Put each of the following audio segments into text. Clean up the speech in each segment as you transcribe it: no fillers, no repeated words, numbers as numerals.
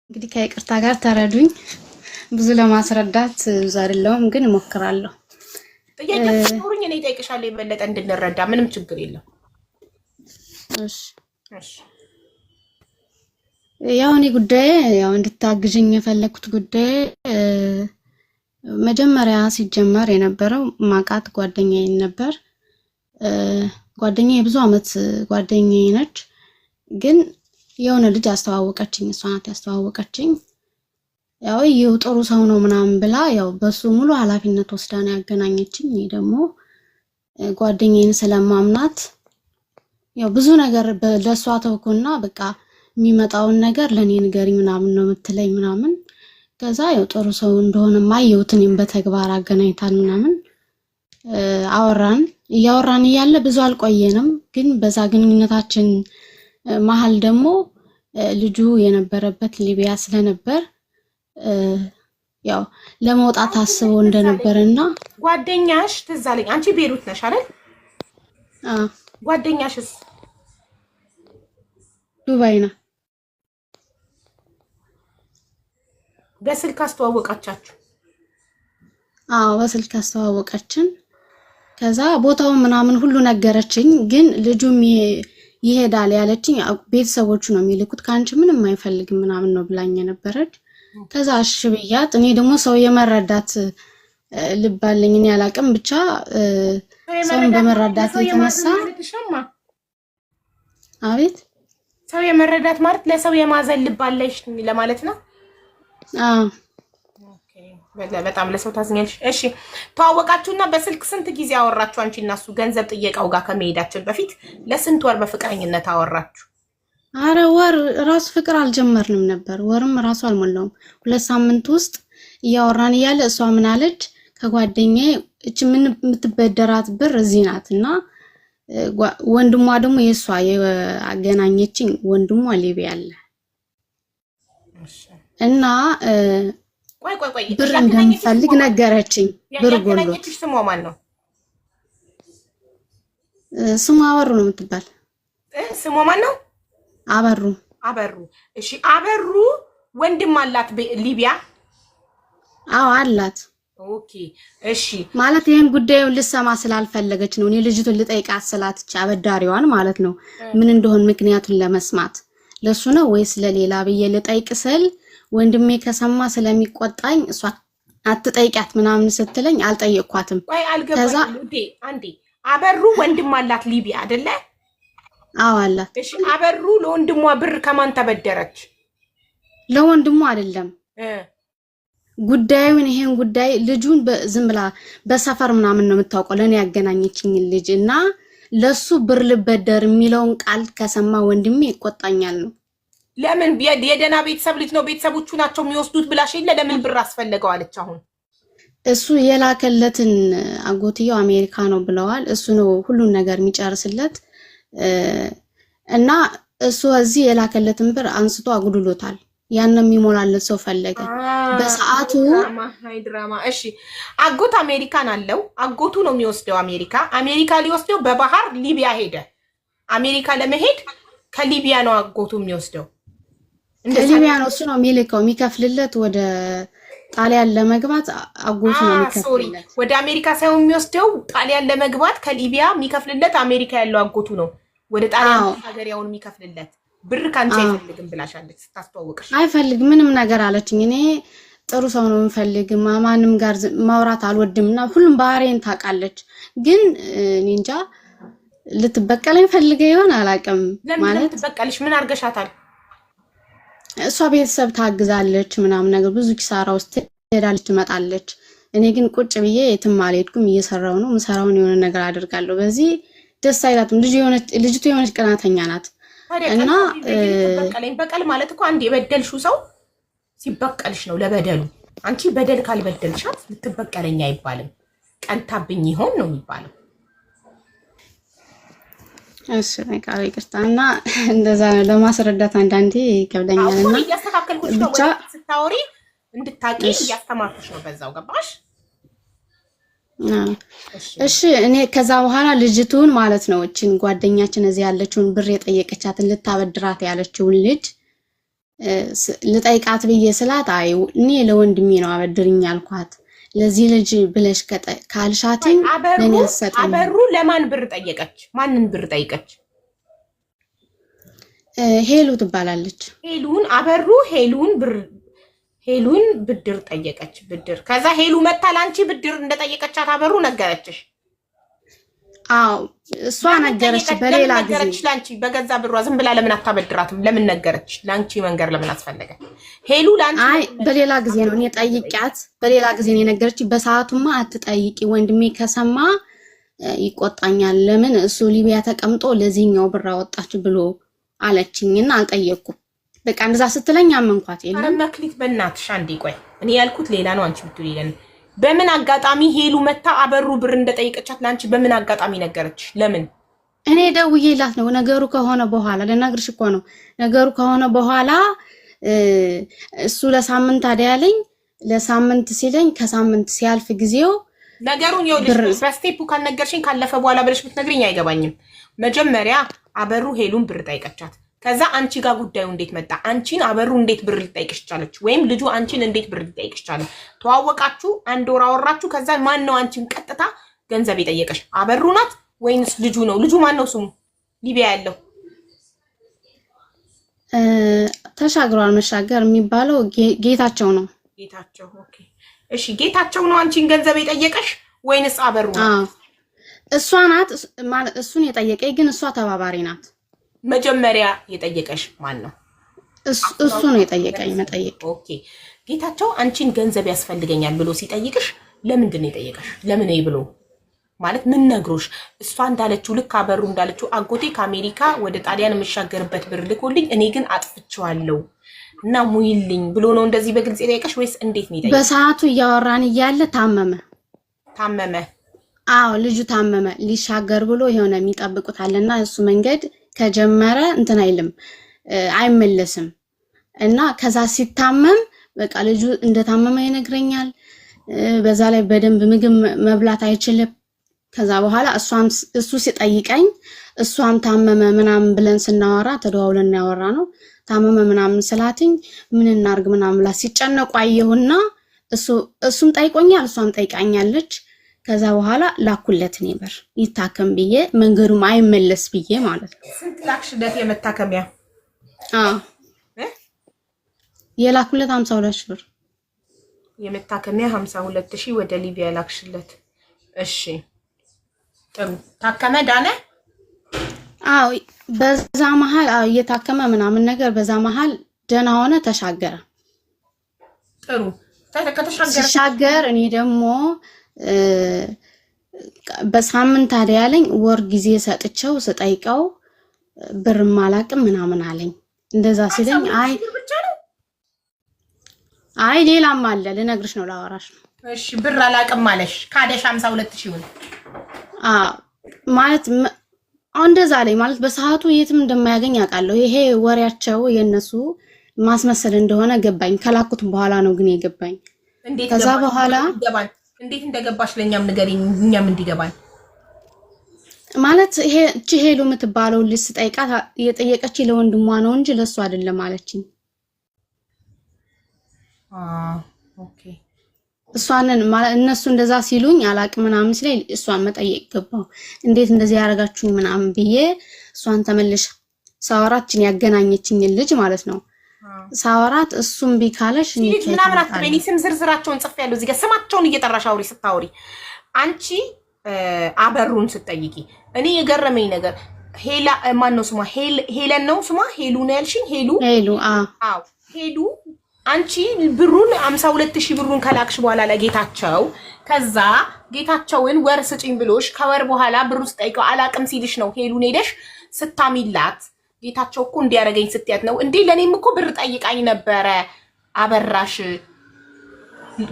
እንግዲህ ከይቅርታ ጋር ተረዱኝ ብዙ ለማስረዳት ብዙ አይደለም ግን እሞክራለሁ። ጥያቄዎች ኖሩኝ እኔ እጠይቅሻለሁ የበለጠ እንድንረዳ ምንም ችግር የለም። እሺ ያው እኔ ጉዳይ ያው እንድታግዥኝ የፈለኩት ጉዳይ መጀመሪያ ሲጀመር የነበረው ማቃት ጓደኛዬ ነበር። ጓደኛዬ ብዙ አመት ጓደኛዬ ነች ግን የሆነ ልጅ አስተዋወቀችኝ እሷ ናት ያስተዋወቀችኝ። ያው ይው ጥሩ ሰው ነው ምናምን ብላ ያው በሱ ሙሉ ኃላፊነት ወስዳ ነው ያገናኘችኝ። እኔ ደግሞ ጓደኛዬን ስለማምናት ያው ብዙ ነገር ለሷ ተውኩና በቃ የሚመጣውን ነገር ለኔ ንገሪ ምናምን ነው የምትለኝ ምናምን። ከዛ ያው ጥሩ ሰው እንደሆነ ማየሁት እኔም በተግባር አገናኝታን ምናምን እያወራን እያለ ብዙ አልቆየንም። ግን በዛ ግንኙነታችን መሃል ደግሞ ልጁ የነበረበት ሊቢያ ስለነበር ያው ለመውጣት አስቦ እንደነበርና ጓደኛሽ ትዝ አለኝ። አንቺ ቤሩት ነሽ አይደል? ጓደኛሽስ ዱባይ ነው። በስልክ አስተዋወቃቻችሁ? አዎ በስልክ አስተዋወቀችን። ከዛ ቦታው ምናምን ሁሉ ነገረችኝ። ግን ልጁም ይሄዳል ያለችኝ ቤተሰቦቹ ነው የሚልኩት ካንቺ ምንም አይፈልግም ምናምን ነው ብላኝ ነበረች። ከዛ እሺ ብያት እኔ ደግሞ ሰው የመረዳት ልብ አለኝ እኔ አላቅም ብቻ ሰውን በመረዳት የተነሳ አቤት ሰው የመረዳት ማለት ለሰው የማዘን ልብ አለሽ ለማለት ነው። በጣም ለሰው ታዝኛለሽ። እሺ ተዋወቃችሁና በስልክ ስንት ጊዜ አወራችሁ? አንቺ እና እሱ ገንዘብ ጥየቃው ጋር ከመሄዳችን በፊት ለስንት ወር በፍቅረኝነት አወራችሁ? አረ ወር ራስ ፍቅር አልጀመርንም ነበር። ወርም ራሱ አልሞላውም። 2 ሳምንት ውስጥ እያወራን እያለ እሷ ምን አለች? ከጓደኛዬ እቺ ምን የምትበደራት ብር እዚህ ናትና ወንድሟ ደግሞ የሷ ያገናኘችኝ ወንድሟ ሊቢያ አለ እና ቆይ ብር እንደምፈልግ ነገረችኝ። ብር ጎሎት ስሟ ማን ነው? ስሟ አበሩ ነው የምትባል። ስሟ ማን ነው? አበሩ። እሺ አበሩ ወንድም አላት ሊቢያ? አዎ አላት። ኦኬ እሺ ማለት ይሄን ጉዳዩን ልሰማ ስላልፈለገች ነው እኔ ልጅቱን ልጠይቃት ስላትቻ አበዳሪዋን ማለት ነው ምን እንደሆነ ምክንያቱን ለመስማት ለሱ ነው ወይስ ለሌላ ብዬ ልጠይቅ ስል ወንድሜ ከሰማ ስለሚቆጣኝ እሷ አትጠይቂያት ምናምን ስትለኝ አልጠየቅኳትም። ከዛ አንዴ አበሩ ወንድም አላት ሊቢያ አይደለ? አዎ አላት። እሺ አበሩ ለወንድሟ ብር ከማን ተበደረች? ለወንድሟ አይደለም ጉዳዩን ይሄን ጉዳይ ልጁን ዝም ብላ በሰፈር ምናምን ነው የምታውቀው ለኔ ያገናኘችኝ ልጅ እና ለሱ ብር ልበደር የሚለውን ቃል ከሰማ ወንድሜ ይቆጣኛል ነው። ለምን የደና ቤተሰብ ልጅ ነው ቤተሰቦቹ ናቸው የሚወስዱት ብላሽ የለ ለምን ብር አስፈልገው አለች? አሁን እሱ የላከለትን አጎትየው አሜሪካ ነው ብለዋል። እሱ ነው ሁሉን ነገር የሚጨርስለት እና እሱ እዚህ የላከለትን ብር አንስቶ አጉድሎታል። ያንንም የሚሞላለት ሰው ፈለገ በሰዓቱ ድራማ። እሺ አጎት አሜሪካን አለው። አጎቱ ነው የሚወስደው አሜሪካ ሊወስደው በባህር ሊቢያ ሄደ። አሜሪካ ለመሄድ ከሊቢያ ነው አጎቱ የሚወስደው። ከሊቢያ ነው እሱ ነው የሚልከው የሚከፍልለት ወደ ጣሊያን ለመግባት አጎቱ ነው የሚከፍልለት። ወደ አሜሪካ ሳይሆን የሚወስደው ጣሊያን ለመግባት ከሊቢያ የሚከፍልለት አሜሪካ ያለው አጎቱ ነው ወደ ጣሊያን ሀገሪያውን የሚከፍልለት። ብር ካንቺ አይፈልግም ብላሻለች ስታስተዋወቅሽ? አይፈልግ ምንም ነገር አለችኝ። እኔ ጥሩ ሰው ነው የምፈልግ ማንም ጋር ማውራት አልወድምና ሁሉም ባህሪዬን ታውቃለች። ግን እኔ እንጃ ልትበቀለኝ ፈልገ ይሆን አላውቅም። ማለት ልትበቀልሽ ምን አርገሻታል? እሷ ቤተሰብ ታግዛለች ምናምን ነገር ብዙ ኪሳራ ውስጥ ትሄዳለች ትመጣለች። እኔ ግን ቁጭ ብዬ የትም አልሄድኩም እየሰራው ነው ምሰራውን የሆነ ነገር አደርጋለሁ። በዚህ ደስ አይላትም። ልጅቱ የሆነች ቅናተኛ ናት። እና በቀል ማለት እኮ አንድ የበደልሽው ሰው ሲበቀልሽ ነው ለበደሉ። አንቺ በደል ካልበደልሻት ልትበቀለኝ አይባልም። ቀንታብኝ ይሆን ነው የሚባለው። እሺ በቃ ይቅርታ እና እንደዛ ነው ለማስረዳት አንዳንዴ ይከብደኛልና እያስተካከልኩሽ ነው ወይ ስታወሪ እንድታቂ እያስተማርኩሽ ነው በዛው ገባሽ? እሺ እኔ ከዛ በኋላ ልጅቱን ማለት ነው እቺን ጓደኛችን እዚህ ያለችውን ብር የጠየቀቻትን ልታበድራት ያለችውን ልጅ ልጠይቃት ብዬ ስላት አይ እኔ ለወንድሜ ነው አበድርኝ ያልኳት ለዚህ ልጅ ብለሽ ካልሻትኝ ለኔ ያሰጠኝ። አበሩ ለማን ብር ጠየቀች? ማንን ብር ጠይቀች? ሄሉ ትባላለች። ሄሉን ብድር ጠየቀች። ብድር ከዛ ሄሉ መታ ላንቺ ብድር እንደጠየቀቻት አበሩ ነገረችሽ? አዎ እሷ ነገረች። በሌላ ጊዜ ነገረች ላንቺ በገዛ ብሯ ዝም ብላ ለምን አታበድራትም? ለምን ነገረች? ላንቺ መንገር ለምን አስፈለገ? ሄሉ ላንቺ አይ በሌላ ጊዜ ነው እኔ ጠይቂያት፣ በሌላ ጊዜ ነው የነገረች። በሰዓቱማ አትጠይቂ ወንድሜ ከሰማ ይቆጣኛል፣ ለምን እሱ ሊቢያ ተቀምጦ ለዚህኛው ብር አወጣች ብሎ አለችኝና አልጠየቅኩም። በቃ እንደዛ ስትለኝ አመንኳት። የለም መክሊት በእናትሽ አንዴ ቆይ፣ እኔ ያልኩት ሌላ ነው፣ አንቺ ብትይ ሌላ ነው። በምን አጋጣሚ ሄሉ መታ አበሩ ብር እንደጠየቀቻት ላንቺ በምን አጋጣሚ ነገረች? ለምን? እኔ ደውዬላት ነው። ነገሩ ከሆነ በኋላ ልነግርሽ እኮ ነው። ነገሩ ከሆነ በኋላ እሱ ለሳምንት አደያለኝ፣ ለሳምንት ሲለኝ ከሳምንት ሲያልፍ ጊዜው ነገሩን ይኸውልሽ፣ በስቴፑ ካልነገርሽኝ ካለፈ በኋላ ብለሽ ብትነግሪኝ አይገባኝም። መጀመሪያ አበሩ ሄሉን ብር ጠይቀቻት። ከዛ አንቺ ጋር ጉዳዩ እንዴት መጣ? አንቺን አበሩ እንዴት ብር ልጠይቅሽ ቻለች? ወይም ልጁ አንቺን እንዴት ብር ልጠይቅሽ ቻለ? ተዋወቃችሁ፣ አንድ ወር አወራችሁ። ከዛ ማን ነው አንቺን ቀጥታ ገንዘብ የጠየቀሽ? አበሩ ናት ወይንስ ልጁ ነው? ልጁ ማን ነው ስሙ? ሊቢያ ያለው ተሻግሯል። መሻገር የሚባለው ጌታቸው ነው። ጌታቸው። ኦኬ እሺ፣ ጌታቸው ነው አንቺን ገንዘብ የጠየቀሽ ወይንስ አበሩ ናት? እሷ ናት ማለት እሱን የጠየቀኝ፣ ግን እሷ ተባባሪ ናት። መጀመሪያ የጠየቀሽ ማን ነው? እሱ ነው የጠየቀኝ። መጠየቅ ኦኬ። ጌታቸው አንቺን ገንዘብ ያስፈልገኛል ብሎ ሲጠይቅሽ ለምንድን ነው የጠየቀሽ? ለምን ብሎ ማለት ምን ነግሮሽ? እሷ እንዳለችው ልክ አበሩ እንዳለችው አጎቴ ከአሜሪካ ወደ ጣሊያን የምሻገርበት ብር ልኮልኝ እኔ ግን አጥፍቼዋለሁ እና ሙይልኝ ብሎ ነው እንደዚህ በግልጽ የጠየቀሽ ወይስ እንዴት ነው የጠየቀሽ? በሰዓቱ እያወራን እያለ ታመመ። አዎ ልጁ ታመመ። ሊሻገር ብሎ የሆነ የሚጠብቁት አለና እሱ መንገድ ከጀመረ እንትን አይልም አይመለስም። እና ከዛ ሲታመም በቃ ልጁ እንደታመመ ይነግረኛል። በዛ ላይ በደንብ ምግብ መብላት አይችልም። ከዛ በኋላ እሱ ሲጠይቀኝ እሷም ታመመ ምናምን ብለን ስናወራ ተደዋውለን ያወራ ነው። ታመመ ምናምን ስላትኝ ምን እናርግ ምናምን ብላ ሲጨነቁ አየሁና እሱም ጠይቆኛል፣ እሷም ጠይቃኛለች። ከዛ በኋላ ላኩለት ነበር ይታከም ብዬ መንገዱም አይመለስ ብዬ ማለት ነው። ስንት ላክሽለት የመታከሚያ? የላኩለት 52 ብር የመታከሚያ 52,000 ወደ ሊቢያ ላክሽለት። እሺ ጥሩ። ታከመ ዳነ? አዎ በዛ መሃል እየታከመ ምናምን ነገር በዛ መሃል ደህና ሆነ፣ ተሻገረ። ጥሩ። ሲሻገር እኔ ደግሞ በሳምንት አደያለኝ ወር ጊዜ ሰጥቼው ስጠይቀው ብር ማላቅም ምናምን አለኝ። እንደዛ ሲለኝ አይ ሌላም አለ ልነግርሽ ነው ላወራሽ ነው። እሺ ብር አላቅም ማለሽ ካደሽ 52,000 ማለት እንደዛ ላይ ማለት በሰዓቱ የትም እንደማያገኝ አውቃለሁ። ይሄ ወሬያቸው የነሱ ማስመሰል እንደሆነ ገባኝ። ከላኩት በኋላ ነው ግን የገባኝ። ከዛ በኋላ እንዴት እንደገባሽ ለኛም ንገሪኝ፣ እኛም እንዲገባኝ። ማለት ይሄ ሄሉ የምትባለው ልጅ ስጠይቃት የጠየቀች ለወንድሟ ነው እንጂ ለሱ አይደለም አለችኝ። ኦኬ እሷንን ማለት እነሱ እንደዛ ሲሉኝ አላቅም ምናምን ሲለኝ እሷን መጠየቅ ገባው። እንዴት እንደዚህ ያረጋችሁኝ ምናምን ብዬ እሷን ተመልሽ ሳወራችን ያገናኘችኝ ልጅ ማለት ነው። ሳወራት እሱም ቢካለሽ ምናምን አትበይኝ። ስም ዝርዝራቸውን ጽፌያለሁ እዚህ ጋር ስማቸውን እየጠራሽ አውሪ። ስታወሪ አንቺ አበሩን ስትጠይቂ እኔ የገረመኝ ነገር ሄላ ማን ነው ስሟ? ሄለን ነው ስሟ? ሄሉ ነው ያልሽኝ? ሄሉ አዎ ሄሉ አንቺ ብሩን 52,000 ብሩን ከላክሽ በኋላ ለጌታቸው ከዛ ጌታቸውን ወር ስጪኝ ብሎሽ ከወር በኋላ ብሩ ስጠይቀው አላቅም ሲልሽ ነው ሄሉን ሄደሽ ስታሚላት ጌታቸው እኮ እንዲያረገኝ ስትያት ነው እንዴ ለኔም እኮ ብር ጠይቃኝ ነበረ አበራሽ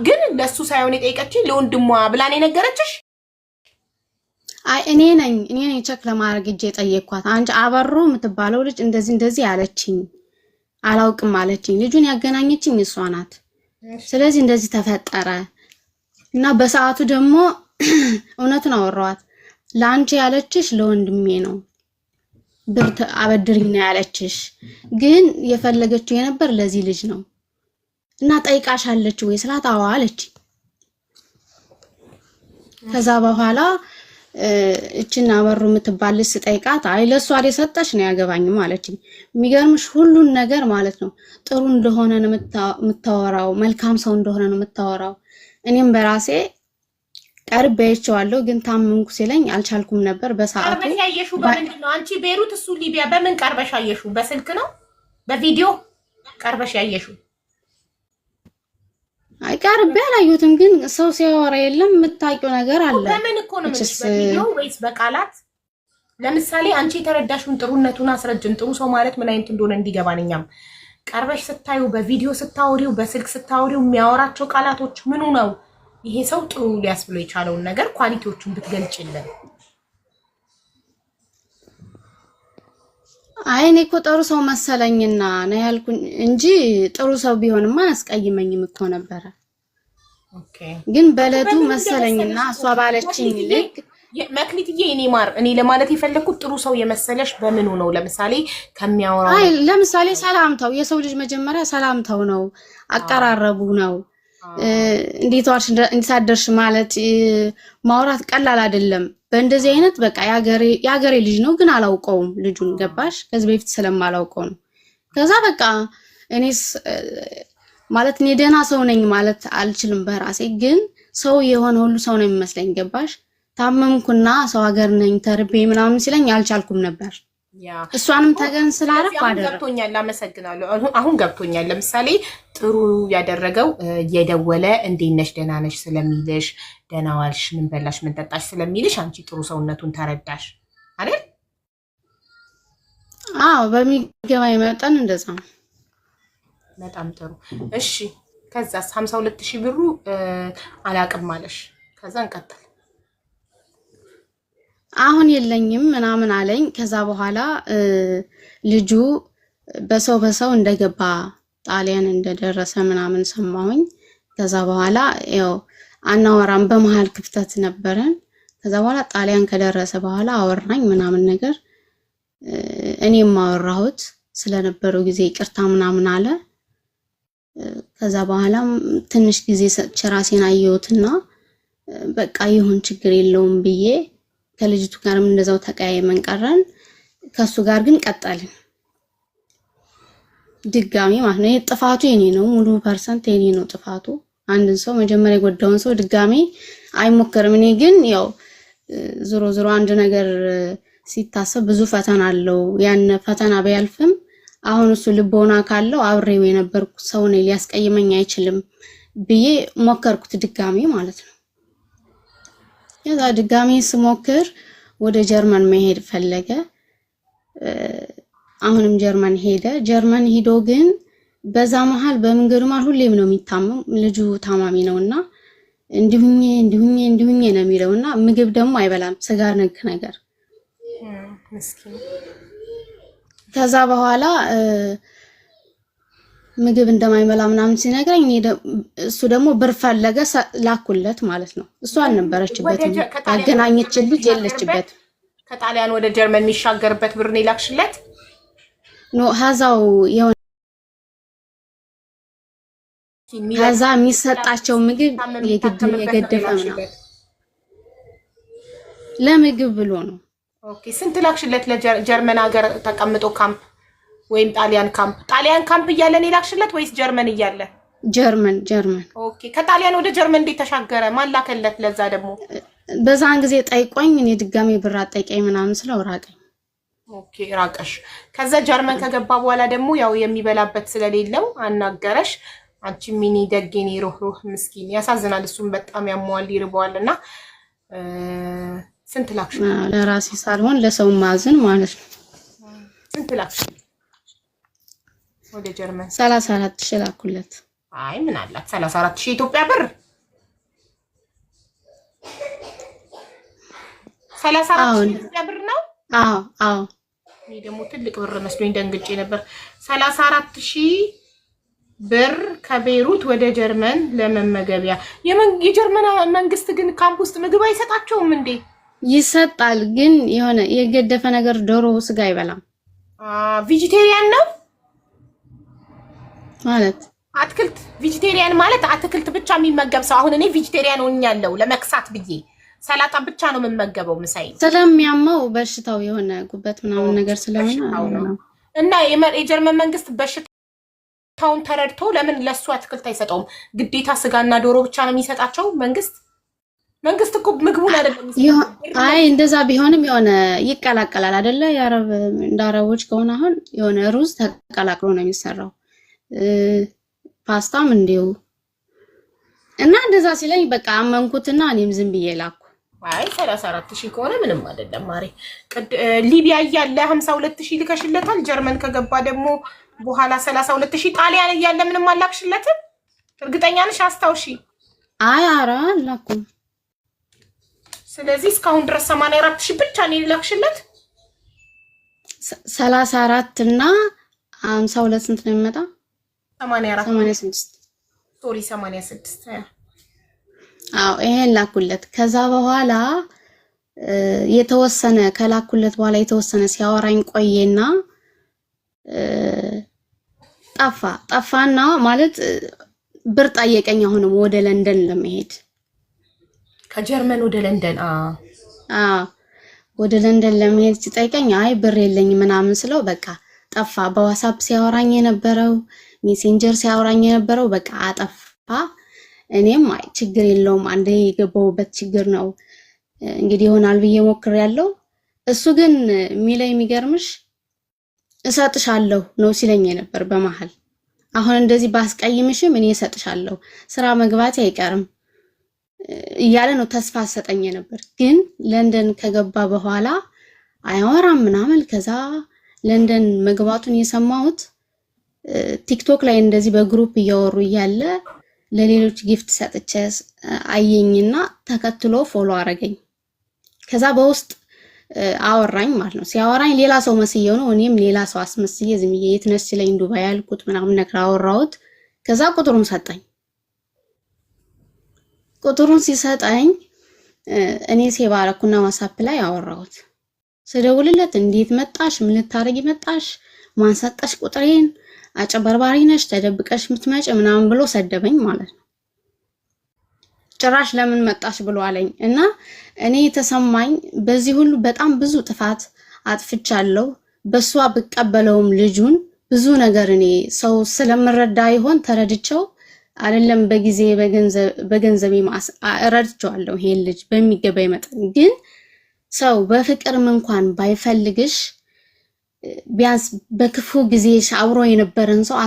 ግን ለሱ ሳይሆን የጠይቀችኝ ለወንድሟ ብላኔ ነገረችሽ? አይ እኔ ነኝ ቸክ ለማድረግ እጄ ጠየቅኳት። አንቺ አበሩ የምትባለው ልጅ እንደዚህ ያለችኝ አላውቅም አለችኝ። ልጁን ያገናኘችኝ እሷ ናት። ስለዚህ እንደዚህ ተፈጠረ እና በሰዓቱ ደግሞ እውነቱን አወራኋት። ለአንቺ ያለችሽ ለወንድሜ ነው ብር አበድሪኝ ነው ያለችሽ፣ ግን የፈለገችው የነበር ለዚህ ልጅ ነው እና ጠይቃሻለች ወይ ስላት አዎ አለች። ከዛ በኋላ እቺና በሩ የምትባል ስጠይቃት አይ ለሷ አይሰጠሽ ነው ያገባኝም አለችኝ። የሚገርምሽ ሁሉን ነገር ማለት ነው ጥሩ እንደሆነ ነው የምታወራው፣ መልካም ሰው እንደሆነ ነው የምታወራው። እኔም በራሴ ቀርቤ አይቼዋለሁ፣ ግን ታመምኩ ሲለኝ አልቻልኩም ነበር በሰዓቱ። ቀርበሽ ያየሽው በምንድን ነው? አንቺ ቤሩት እሱ ሊቢያ በምን ቀርበሽ ያየሽው? በስልክ ነው በቪዲዮ ቀርበሽ ያየሽው? አይ ቀርቤ አላየሁትም፣ ግን ሰው ሲያወራ የለም የምታውቂው ነገር አለ። በምን እኮ ነው የምልሽ? በቪዲዮ ወይስ በቃላት? ለምሳሌ አንቺ የተረዳሽውን ጥሩነቱን አስረጅን። ጥሩ ሰው ማለት ምን አይነት እንደሆነ እንዲገባን እኛም ቀርበሽ ስታዩ፣ በቪዲዮ ስታወሪው፣ በስልክ ስታወሪው የሚያወራቸው ቃላቶች ምኑ ነው ይሄ ሰው ጥሩ ሊያስብሎ የቻለውን ነገር ኳሊቲዎቹን ብትገልጭልን። አይ እኔ እኮ ጥሩ ሰው መሰለኝና ነው ያልኩኝ እንጂ ጥሩ ሰው ቢሆንማ አያስቀይመኝም እኮ ነበረ። ኦኬ ግን በለቱ መሰለኝና እሷ ባለችኝ ልክ መክሊትዬ፣ እኔ ማር እኔ ለማለት የፈለኩት ጥሩ ሰው የመሰለሽ በምኑ ነው? ለምሳሌ ከሚያወራው አይ ለምሳሌ ሰላምታው፣ የሰው ልጅ መጀመሪያ ሰላምታው ነው፣ አቀራረቡ ነው። እንዴት ዋልሽ እንዴት አደርሽ ማለት ማውራት ቀላል አይደለም። በእንደዚህ አይነት በቃ ያገሬ ልጅ ነው፣ ግን አላውቀውም ልጁን። ገባሽ? ከዚህ በፊት ስለማላውቀው ነው። ከዛ በቃ እኔስ ማለት እኔ ደህና ሰው ነኝ ማለት አልችልም በራሴ፣ ግን ሰው የሆነ ሁሉ ሰው ነው የሚመስለኝ። ገባሽ? ታመምኩና ሰው ሀገር ነኝ ተርቤ ምናምን ሲለኝ አልቻልኩም ነበር። እሷንም ተገን ስላረፍ አደረ። ገብቶኛል፣ አመሰግናለሁ። አሁን ገብቶኛል። ለምሳሌ ጥሩ ያደረገው እየደወለ እንዴት ነሽ ደህና ነሽ ስለሚልሽ፣ ደህና ዋልሽ ምን በላሽ ምን ጠጣሽ ስለሚልሽ አንቺ ጥሩ ሰውነቱን ተረዳሽ አይደል? አዎ በሚገባኝ መጠን እንደዛ ነው። በጣም ጥሩ። እሺ ከዛስ 52000 ብሩ አላቅም አለሽ። ከዛ እንቀጥል። አሁን የለኝም ምናምን አለኝ። ከዛ በኋላ ልጁ በሰው እንደገባ ጣሊያን እንደደረሰ ምናምን ሰማሁኝ። ከዛ በኋላ ያው አናወራም፣ በመሃል ክፍተት ነበረን። ከዛ በኋላ ጣሊያን ከደረሰ በኋላ አወራኝ ምናምን ነገር። እኔም አወራሁት ስለነበረው ጊዜ ይቅርታ ምናምን አለ። ከዛ በኋላ ትንሽ ጊዜ ሰጥቼ ራሴን አየሁትና በቃ ይሁን ችግር የለውም ብዬ ከልጅቱ ጋርም እንደዛው ተቀያየመን ቀረን። ከሱ ጋር ግን ቀጠልን ድጋሚ ማለት ነው። ጥፋቱ የኔ ነው፣ ሙሉ ፐርሰንት የኔ ነው ጥፋቱ። አንድን ሰው መጀመሪያ የጎዳውን ሰው ድጋሚ አይሞከርም። እኔ ግን ያው ዞሮ አንድ ነገር ሲታሰብ ብዙ ፈተና አለው። ያን ፈተና ቢያልፍም አሁን እሱ ልቦና ካለው አብሬው የነበርኩት ሰው ነው፣ ሊያስቀይመኝ አይችልም ብዬ ሞከርኩት ድጋሚ ማለት ነው። ከዛ ድጋሚ ስሞክር ወደ ጀርመን መሄድ ፈለገ። አሁንም ጀርመን ሄደ። ጀርመን ሂዶ ግን በዛ መሃል በመንገዱ መሃል ሁሌም ነው የሚታመም፣ ልጁ ታማሚ ነውና እንዲሁኝ ነው የሚለውና ምግብ ደግሞ አይበላም፣ ስጋ ነክ ነገር ምስኪን። ከዛ በኋላ ምግብ እንደማይበላ ምናምን ሲነግረኝ እሱ ደግሞ ብር ፈለገ፣ ላኩለት ማለት ነው። እሱ አልነበረችበትም፣ ያገናኘችን ልጅ የለችበት። ከጣሊያን ወደ ጀርመን የሚሻገርበት ብር ነው ላክሽለት? ኖ ሀዛው የሆነ ሀዛ የሚሰጣቸው ምግብ የገደፈ ነው፣ ለምግብ ብሎ ነው። ኦኬ ስንት ላክሽለት? ለጀርመን ሀገር ተቀምጦ ካምፕ ወይም ጣሊያን ካምፕ እያለ ነው ላክሽለት ወይስ ጀርመን እያለ? ጀርመን። ኦኬ ከጣሊያን ወደ ጀርመን እንዴት ተሻገረ? ማን ላከለት? ለዛ ደግሞ በዛን ጊዜ ጠይቆኝ እኔ ድጋሜ ብር አጠይቀኝ ምናምን ስለው ራቀኝ። ኦኬ ራቀሽ። ከዛ ጀርመን ከገባ በኋላ ደግሞ ያው የሚበላበት ስለሌለው አናገረሽ። አንቺ ሚኒ ደጌኔ ሩህ ምስኪን፣ ያሳዝናል። እሱም በጣም ያሟል ይርበዋልና ስንት ላክሽ? ለራሴ ሳልሆን ለሰው ማዝን ማለት ነው። ስንት ላክሽ ወደ ጀርመን? 34,000 ላኩለት። አይ ምን አላት 34,000 ኢትዮጵያ ብር? 34,000 ኢትዮጵያ ብር ነው? አዎ። እኔ ደግሞ ትልቅ ብር መስሎኝ ደንግጬ ነበር። 34,000 ብር ከቤይሩት ወደ ጀርመን ለመመገቢያ። የጀርመን መንግስት ግን ካምፕ ውስጥ ምግብ አይሰጣቸውም እንዴ? ይሰጣል ግን የሆነ የገደፈ ነገር ዶሮ ስጋ አይበላም ቬጂቴሪያን ነው ማለት አትክልት ቬጂቴሪያን ማለት አትክልት ብቻ የሚመገብ ሰው አሁን እኔ ቬጂቴሪያን ሆኛለሁ ለመክሳት ብዬ ሰላጣ ብቻ ነው የምመገበው ምሳይ ስለሚያመው በሽታው የሆነ ጉበት ምናምን ነገር ስለሆነ እና የጀርመን መንግስት በሽታውን ተረድቶ ለምን ለሱ አትክልት አይሰጠውም ግዴታ ስጋና ዶሮ ብቻ ነው የሚሰጣቸው መንግስት እኮ ምግቡን አይደለም አይ እንደዛ ቢሆንም የሆነ ይቀላቀላል አይደለ ያረብ እንዳረቦች ከሆነ አሁን የሆነ ሩዝ ተቀላቅሎ ነው የሚሰራው ፓስታም እንዲሁ እና እንደዛ ሲለኝ በቃ አመንኩትና እኔም ዝም ብዬ ላኩ አይ 34000 ከሆነ ምንም አይደለም ማሪ ሊቢያ እያለ 52000 ልከሽለታል ጀርመን ከገባ ደግሞ በኋላ 32000 ጣሊያን እያለ ምንም አላክሽለትም እርግጠኛ ነሽ አስታውሺ አይ አራ አላኩም ስለዚህ እስካሁን ድረስ 84000 ብቻ ነው ልላክሽለት 34 እና 52 ስንት ነው የሚመጣ 86 ሶሪ 86 አዎ ይሄን ላኩለት ከዛ በኋላ የተወሰነ ከላኩለት በኋላ የተወሰነ ሲያወራኝ ቆየና ጠፋና ማለት ብር ጠየቀኝ አሁንም ወደ ለንደን ለመሄድ ከጀርመን ወደ ለንደን ወደ ለንደን ለመሄድ ሲጠይቀኝ አይ ብር የለኝም ምናምን ስለው በቃ ጠፋ በዋትስአፕ ሲያወራኝ የነበረው ሜሴንጀር ሲያወራኝ የነበረው በቃ አጠፋ እኔም አይ ችግር የለውም አንዴ የገባውበት ችግር ነው እንግዲህ ይሆናል ብዬ ሞክሬያለሁ እሱ ግን ሚላይ የሚገርምሽ እሰጥሻለሁ ነው ሲለኝ ነበር በመሃል አሁን እንደዚህ ባስቀይምሽም እኔ እሰጥሻለሁ ስራ መግባት አይቀርም እያለ ነው ተስፋ ሰጠኝ ነበር ግን ለንደን ከገባ በኋላ አያወራም ምናምን ከዛ ለንደን መግባቱን የሰማሁት ቲክቶክ ላይ እንደዚህ በግሩፕ እያወሩ እያለ ለሌሎች ጊፍት ሰጥቼ አየኝና ተከትሎ ፎሎ አረገኝ ከዛ በውስጥ አወራኝ ማለት ነው ሲያወራኝ ሌላ ሰው መስየው ነው እኔም ሌላ ሰው አስመስዬ ዝምዬ የትነስለኝ ዱባይ ያልኩት ምናምን ነገር አወራሁት ከዛ ቁጥሩን ሰጠኝ ቁጥሩን ሲሰጠኝ እኔ ሴባረኩና ዋትስአፕ ላይ አወራሁት ስደውልለት እንዴት መጣሽ ምን ልታረጊ መጣሽ ማን ሰጠሽ ቁጥሬን አጨበርባሪ ነሽ ተደብቀሽ ምትመጭ ምናምን ብሎ ሰደበኝ ማለት ነው ጭራሽ ለምን መጣሽ ብሎ አለኝ እና እኔ የተሰማኝ በዚህ ሁሉ በጣም ብዙ ጥፋት አጥፍቻለሁ በሷ በቀበለውም ልጁን ብዙ ነገር እኔ ሰው ስለምረዳ ይሆን ተረድቸው አይደለም በጊዜ በገንዘቤ ረድቻለሁ ይሄን ልጅ በሚገባ ይመጣል ግን ሰው በፍቅርም እንኳን ባይፈልግሽ ቢያንስ በክፉ ጊዜሽ አብሮ የነበረን ሰው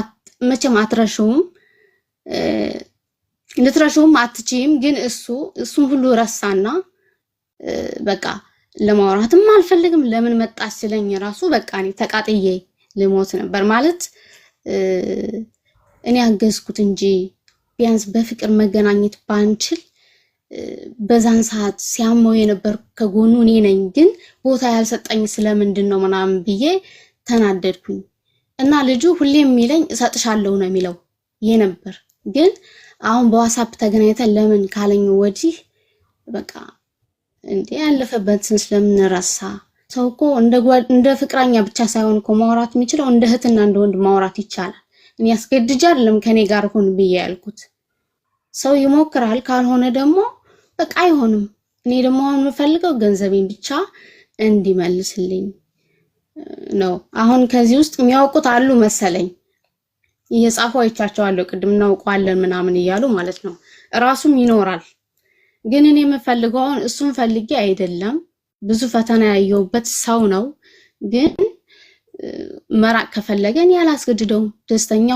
መቼም አትረሹም ልትረሹም አትችይም ግን እሱን ሁሉ ረሳና በቃ ለማውራትም አልፈልግም ለምን መጣሽ ስለኝ ራሱ በቃ እኔ ተቃጥዬ ልሞት ነበር ማለት እኔ አገዝኩት እንጂ ቢያንስ በፍቅር መገናኘት ባንችል በዛን ሰዓት ሲያመው የነበር ከጎኑ እኔ ነኝ ግን ቦታ ያልሰጠኝ ስለምንድን ነው ምናምን ብዬ ተናደድኩኝ እና ልጁ ሁሌም የሚለኝ እሰጥሻለሁ ነው የሚለው የነበር ግን አሁን በዋትስአፕ ተገናኝተን ለምን ካለኝ ወዲህ በቃ እንዴ ያለፈበትን ስለምንረሳ ሰው እኮ እንደ ፍቅረኛ ብቻ ሳይሆን እኮ ማውራት የሚችለው እንደ እህትና እንደ ወንድ ማውራት ይቻላል እኔ ያስገድጃለሁ ከኔ ጋር ሆን ብዬ ያልኩት ሰው ይሞክራል ካልሆነ ደግሞ በቃ አይሆንም እኔ ደግሞ የምፈልገው ገንዘቤን ብቻ እንዲመልስልኝ ነው አሁን ከዚህ ውስጥ የሚያውቁት አሉ መሰለኝ እየጻፉ አይቻቸዋለሁ ቅድም እናውቀዋለን ምናምን እያሉ ማለት ነው ራሱም ይኖራል ግን እኔ የምፈልገው እሱን ፈልጌ አይደለም ብዙ ፈተና ያየውበት ሰው ነው ግን መራቅ ከፈለገን ያላስገድደው ደስተኛ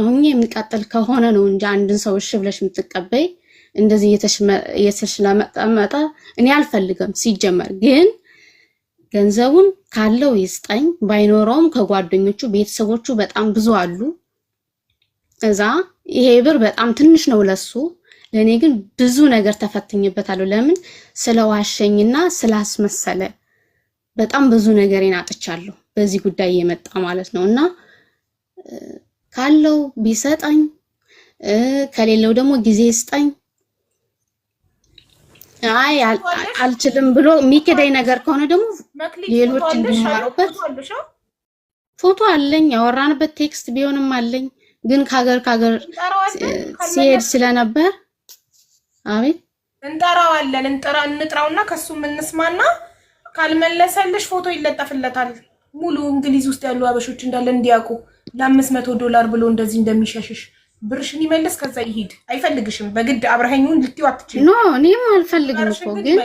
ሆኜ የሚቀጥል ከሆነ ነው እንጂ አንድን ሰው እሺ ብለሽ የምትቀበይ እንደዚህ የተሽለመጠመጠ እኔ አልፈልግም ሲጀመር ግን ገንዘቡን ካለው ይስጠኝ ባይኖረውም ከጓደኞቹ ቤተሰቦቹ በጣም ብዙ አሉ እዛ ይሄ ብር በጣም ትንሽ ነው ለሱ ለኔ ግን ብዙ ነገር ተፈትኝበታለሁ ለምን ስለዋሸኝና ስላስመሰለ በጣም ብዙ ነገሬን አጥቻለሁ በዚህ ጉዳይ የመጣ ማለት ነውና ካለው ቢሰጠኝ ከሌለው ደግሞ ጊዜ ይስጠኝ አይ አልችልም ብሎ የሚከዳይ ነገር ከሆነ ደግሞ ሌሎች እንዲማሩበት ፎቶ አለኝ ያወራንበት ቴክስት ቢሆንም አለኝ ግን ካገር ሲሄድ ስለነበር አቤት እንጠራዋለን እንጥራውና ከሱ እንስማና ካልመለሰልሽ ፎቶ ይለጠፍለታል ሙሉ እንግሊዝ ውስጥ ያሉ አበሾች እንዳለ እንዲያውቁ $500 ብሎ እንደዚህ እንደሚሸሽሽ ብርሽን ይመልስ ከዛ ይሄድ አይፈልግሽም በግድ አብርሃኙን ልትዩ አትችልም ኖ እኔም አልፈልግም እኮ ግን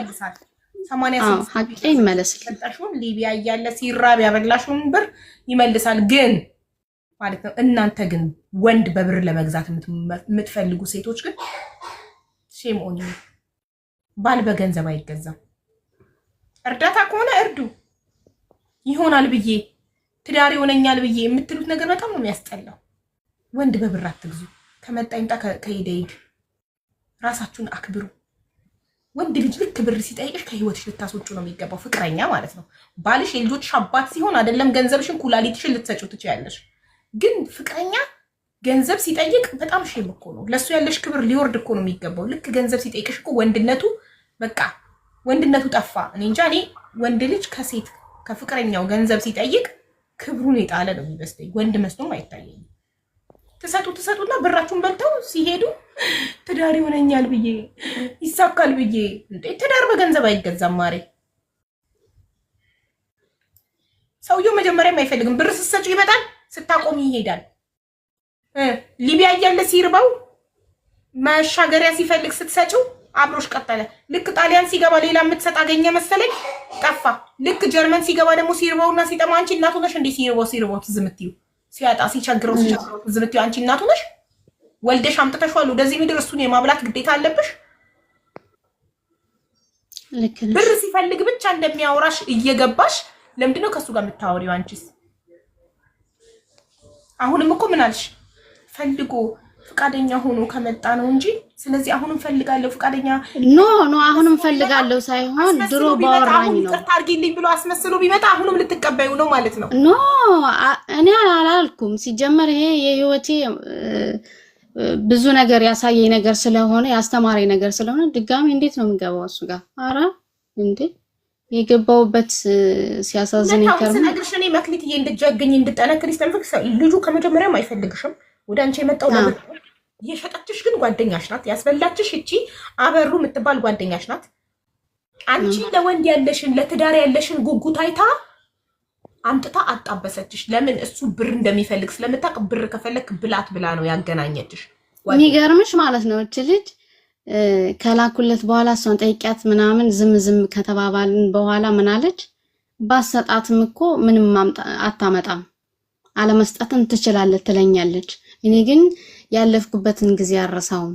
88 ሀቄ ይመለስልኝ ተጣሽውን ሊቢያ ያያለ ሲራብ ያበላሽውን ብር ይመልሳል ግን ማለት ነው እናንተ ግን ወንድ በብር ለመግዛት የምትፈልጉ ሴቶች ግን ሼም ኦን ዩ ባል በገንዘብ አይገዛም እርዳታ ከሆነ እርዱ ይሆናል ብዬ ትዳር ይሆነኛል ብዬ የምትሉት ነገር በጣም ነው የሚያስጠላው ወንድ በብር አትግዙ ከመጣ ይምጣ ከሄደ ራሳችሁን አክብሩ ወንድ ልጅ ልክ ብር ሲጠይቅሽ ከህይወትሽ ልታስወጪው ነው የሚገባው ፍቅረኛ ማለት ነው ባልሽ የልጆችሽ አባት ሲሆን አይደለም ገንዘብሽን ኩላሊትሽን ልትሰጪው ትችያለሽ ግን ፍቅረኛ ገንዘብ ሲጠይቅ በጣም ሼም እኮ ነው ለሱ ያለሽ ክብር ሊወርድ እኮ ነው የሚገባው ልክ ገንዘብ ሲጠይቅሽ እኮ ወንድነቱ በቃ ወንድነቱ ጠፋ እኔ እንጃ እኔ ወንድ ልጅ ከሴት ከፍቅረኛው ገንዘብ ሲጠይቅ ክብሩን የጣለ ነው የሚመስለኝ ወንድ መስሎም አይታየኝም ተሰጡና ብራችሁን በልተው ሲሄዱ ትዳር ይሆነኛል ብዬ ይሳካል ብዬ እንዴ ትዳር በገንዘብ አይገዛም ማሬ ሰውየው መጀመሪያም አይፈልግም ብር ስትሰጪው ይመጣል ስታቆሚ ይሄዳል ሊቢያ ያያለ ሲርባው ማሻገሪያ ሲፈልግ ስትሰጪው አብሮሽ ቀጠለ ልክ ጣሊያን ሲገባ ሌላ የምትሰጥ አገኘ መሰለኝ ጠፋ ልክ ጀርመን ሲገባ ደግሞ ሲርባውና ሲጠማ አንቺ እናቱ ነሽ እንዴ ሲርባው ትዝምትዩ ሲያጣ ሲቸግረው ትዝምትዩ አንቺ እናቱ ነሽ ወልደሽ አምጥተሽዋል ወደዚህ ምድር እሱን የማብላት ግዴታ አለብሽ ብር ሲፈልግ ብቻ እንደሚያወራሽ እየገባሽ ለምንድነው ከሱ ጋር የምታወሪው አንቺስ አሁንም እኮ ምን አልሽ ፈልጎ ፍቃደኛ ሆኖ ከመጣ ነው እንጂ ስለዚህ አሁንም ፈልጋለሁ ፍቃደኛ ኖ አሁንም ፈልጋለሁ ሳይሆን ድሮ ባወራኝ ነው ታርጊልኝ ብሎ አስመስሎ ቢመጣ አሁንም ልትቀበዩ ነው ማለት ነው ኖ እኔ አላልኩም ሲጀመር ይሄ የህይወቴ ብዙ ነገር ያሳየኝ ነገር ስለሆነ ያስተማረኝ ነገር ስለሆነ ድጋሚ እንዴት ነው የምገባው እሱ ጋር አራ እንዴ የገባውበት ሲያሳዝን ይከርም ስለዚህ እኔ መክሊትዬ እንድትጀግኝ እንድጠነክሪ ስለምፈልግ ልጁ ከመጀመሪያም አይፈልግሽም ወደ አንቺ የመጣው ለምን የሸጠችሽ ግን ጓደኛሽ ናት ያስበላችሽ እቺ አበሩ የምትባል ጓደኛሽ ናት አንቺ ለወንድ ያለሽን ለትዳር ያለሽን ጉጉት አይታ አምጥታ አጣበሰችሽ ለምን እሱ ብር እንደሚፈልግ ስለምታውቅ ብር ከፈለክ ብላት ብላ ነው ያገናኘችሽ የሚገርምሽ ማለት ነው እቺ ልጅ ከላኩለት በኋላ እሷን ጠይቂያት ምናምን ዝም ከተባባልን በኋላ ምን አለች ባሰጣትም እኮ ምንም አታመጣም አለመስጠትን ትችላለች ትለኛለች እኔ ግን ያለፍኩበትን ጊዜ አረሳውም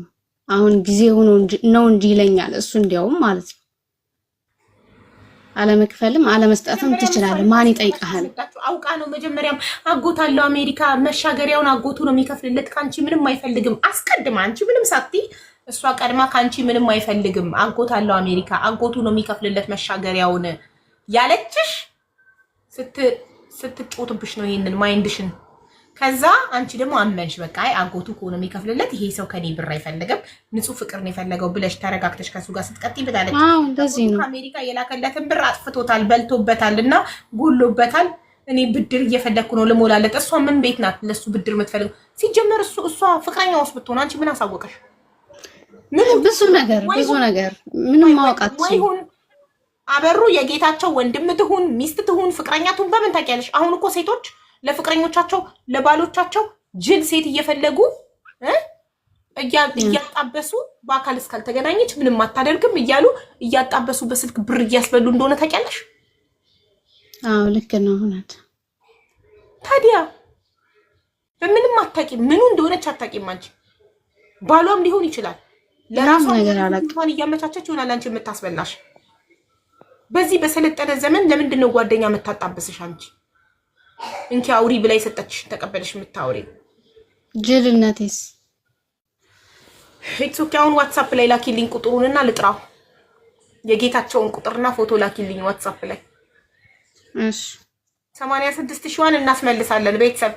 አሁን ጊዜ ሆኖ ነው እንጂ ይለኛል እሱ እንዲያውም ማለት ነው አለመክፈልም አለመስጠትም ትችላለች ማን ይጠይቃል አውቃ ነው መጀመሪያም አጎታለው አሜሪካ መሻገሪያውን አጎቱ ነው የሚከፍልለት ካንቺ ምንም አይፈልግም አስቀድማ አንቺ ምንም ሳትይ እሷ ቀድማ ካንቺ ምንም አይፈልግም አጎታለው አሜሪካ አጎቱ ነው የሚከፍልለት መሻገሪያውን ያለችሽ ስትጮትብሽ ነው ይሄንን ማይንድሽን ከዛ አንቺ ደግሞ አመንሽ በቃ አይ አጎቱ ኮነ የሚከፍልለት ይሄ ሰው ከኔ ብር አይፈልግም ንጹህ ፍቅር ነው የፈለገው ብለሽ ተረጋግተሽ ከሱ ጋር ስትቀጥይ ብታለች እንደዚህ ነው አሜሪካ የላከለትን ብር አጥፍቶታል በልቶበታልና ጉሎበታል እኔ ብድር እየፈለኩ ነው ልሞላለት እሷ ምን ቤት ናት ለሱ ብድር የምትፈልገው ሲጀመር እሷ ፍቅረኛው ውስጥ ብትሆን አንቺ ምን አሳወቀሽ ብዙ ነገር ምንም ማወቃት ይሁን አበሩ የጌታቸው ወንድም ትሁን ሚስት ትሁን ፍቅረኛ ትሁን በምን ታውቂያለሽ አሁን እኮ ሴቶች ለፍቅረኞቻቸው ለባሎቻቸው ጅል ሴት እየፈለጉ እያጣበሱ በአካል እስካልተገናኘች ምንም አታደርግም እያሉ እያጣበሱ በስልክ ብር እያስበሉ እንደሆነ ታውቂያለሽ አዎ ልክ ነው እውነት ታዲያ በምንም አታውቂም ምኑ እንደሆነች አታውቂም አንቺ ባሏም ሊሆን ይችላል ለራሷ ነገር አላውቅም እያመቻቸች ይሆናል አንቺ የምታስበላሽ በዚህ በሰለጠነ ዘመን ለምንድን ነው ጓደኛ የምታጣብስሽ አንቺ እንኪ አውሪ ብላ የሰጠችሽ ተቀበለሽ የምታወሪ ጅልነቴስ ኢትዮጵያውን ዋትስአፕ ላይ ላኪልኝ ቁጥሩንና ልጥራው የጌታቸውን ቁጥርና ፎቶ ላኪልኝ ዋትስአፕ ላይ እሺ 86 ሺዋን እናስመልሳለን ቤተሰብ